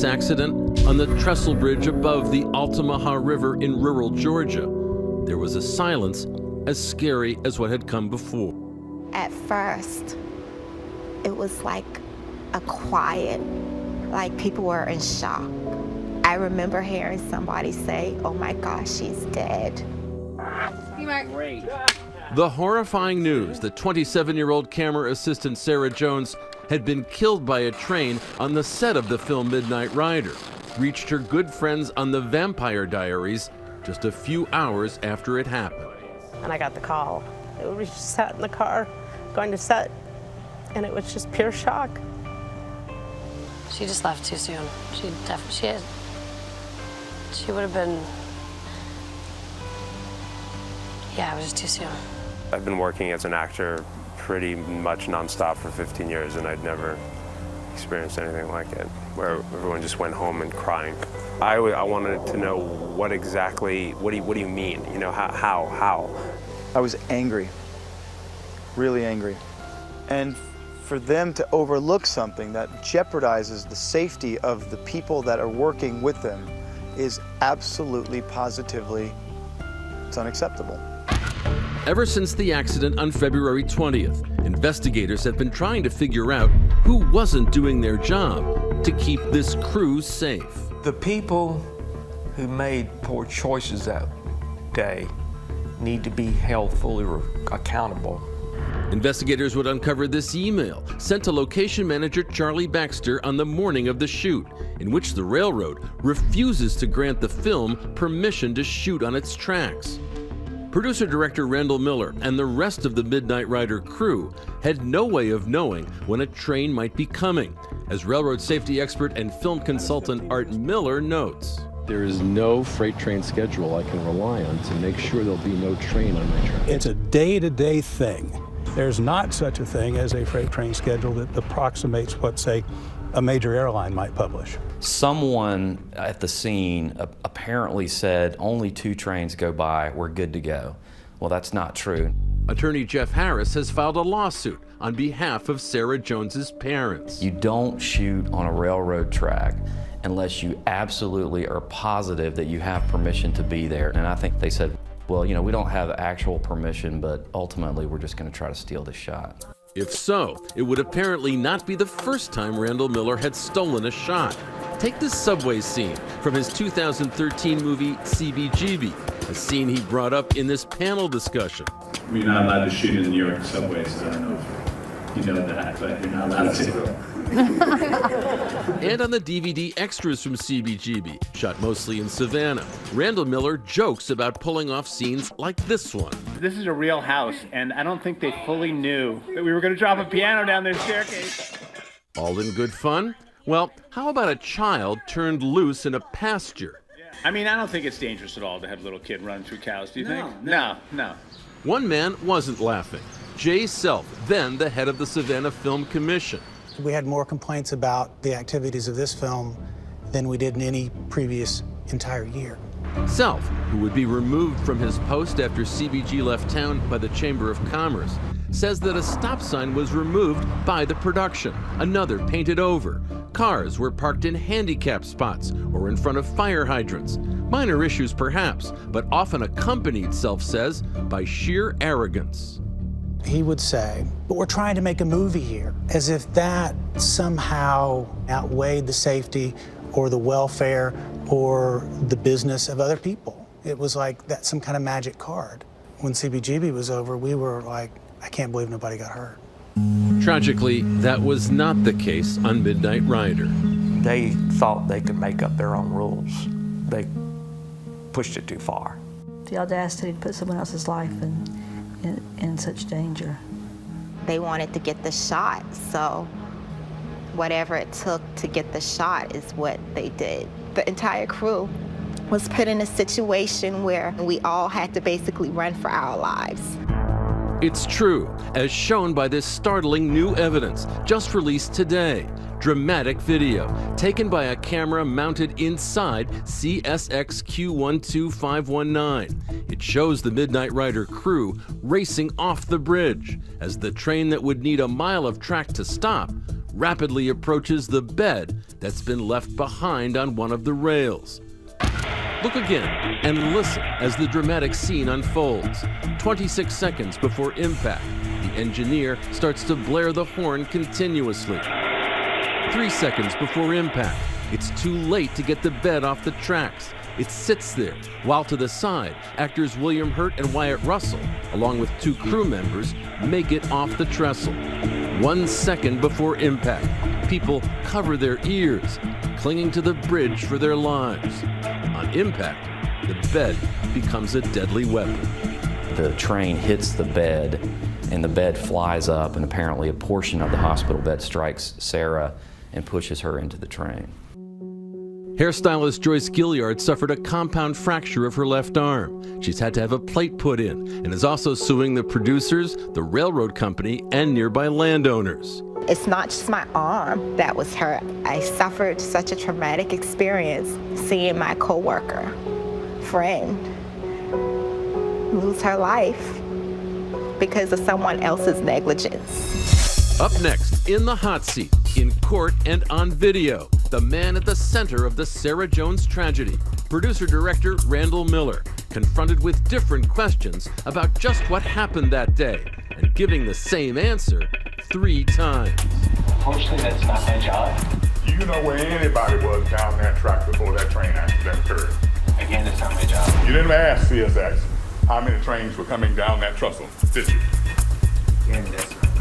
this accident on the trestle bridge above the Altamaha River in rural Georgia. There was a silence as scary as what had come before. At first, it was like a quiet, like people were in shock. I remember hearing somebody say, "Oh my gosh, she's dead." Great. The horrifying news that 27-year-old camera assistant Sarah Jones had been killed by a train on the set of the film Midnight Rider reached her good friends on the Vampire Diaries just a few hours after it happened. And I got the call. We just sat in the car going to set, and it was just pure shock. She just left too soon. She would have been, yeah, it was just too soon. I've been working as an actor pretty much nonstop for 15 years, and I'd never experienced anything like it, where everyone just went home and crying. I wanted to know what exactly, what do you mean? You know, how? I was angry, really angry. And for them to overlook something that jeopardizes the safety of the people that are working with them is absolutely, positively, it's unacceptable. Ever since the accident on February 20th, investigators have been trying to figure out who wasn't doing their job to keep this crew safe. The people who made poor choices that day need to be held fully accountable. Investigators would uncover this email sent to location manager Charlie Baxter on the morning of the shoot, in which the railroad refuses to grant the film permission to shoot on its tracks. Producer-director Randall Miller and the rest of the Midnight Rider crew had no way of knowing when a train might be coming, as railroad safety expert and film consultant Art Miller notes. There is no freight train schedule I can rely on to make sure there'll be no train on my track. It's a day-to-day thing. There's not such a thing as a freight train schedule that approximates what, say, a major airline might publish. Someone at the scene apparently said only 2 trains go by, we're good to go. Well, that's not true. Attorney Jeff Harris has filed a lawsuit on behalf of Sarah Jones's parents. You don't shoot on a railroad track unless you absolutely are positive that you have permission to be there. And I think they said, well, you know, we don't have actual permission, but ultimately we're just going to try to steal this shot. If so, it would apparently not be the first time Randall Miller had stolen a shot. Take this subway scene from his 2013 movie CBGB, a scene he brought up in this panel discussion. We're not allowed to shoot in New York subways. I don't know if you know that, but you're not allowed to. And on the DVD extras from CBGB, shot mostly in Savannah, Randall Miller jokes about pulling off scenes like this one. This is a real house, and I don't think they fully knew that we were going to drop a piano down their staircase. All in good fun? Well, how about a child turned loose in a pasture? I mean, I don't think it's dangerous at all to have a little kid run through cows, do you think? No. One man wasn't laughing. Jay Self, then the head of the Savannah Film Commission. We had more complaints about the activities of this film than we did in any previous entire year. Self, who would be removed from his post after CBG left town by the Chamber of Commerce, says that a stop sign was removed by the production, another painted over. Cars were parked in handicap spots or in front of fire hydrants. Minor issues perhaps, but often accompanied, Self says, by sheer arrogance. He would say, but we're trying to make a movie here, as if that somehow outweighed the safety or the welfare or the business of other people. It was like that's some kind of magic card. When CBGB was over, we were like, I can't believe nobody got hurt. Tragically, that was not the case on Midnight Rider. They thought they could make up their own rules. They pushed it too far. The audacity to put someone else's life in such danger. They wanted to get the shot, so whatever it took to get the shot is what they did. The entire crew was put in a situation where we all had to basically run for our lives. It's true, as shown by this startling new evidence just released today. Dramatic video taken by a camera mounted inside CSX Q12519. It shows the Midnight Rider crew racing off the bridge as the train that would need a mile of track to stop rapidly approaches the bed that's been left behind on one of the rails. Look again and listen as the dramatic scene unfolds. 26 seconds before impact, the engineer starts to blare the horn continuously. 3 seconds before impact, it's too late to get the bed off the tracks. It sits there, while to the side, actors William Hurt and Wyatt Russell, along with 2 crew members, make it off the trestle. 1 second before impact, people cover their ears, clinging to the bridge for their lives. On impact, the bed becomes a deadly weapon. The train hits the bed, and the bed flies up, and apparently a portion of the hospital bed strikes Sarah and pushes her into the train. Hairstylist Joyce Gilliard suffered a compound fracture of her left arm. She's had to have a plate put in and is also suing the producers, the railroad company, and nearby landowners. It's not just my arm that was hurt. I suffered such a traumatic experience seeing my coworker, friend, lose her life because of someone else's negligence. Up next, in the hot seat, in court and on video, the man at the center of the Sarah Jones tragedy, producer-director Randall Miller, confronted with different questions about just what happened that day, and giving the same answer 3 times. Unfortunately, that's not my job. You know where anybody was down that track before that train accident occurred? Again, it's not my job. You didn't ask CSX how many trains were coming down that trestle, did you? Again, that's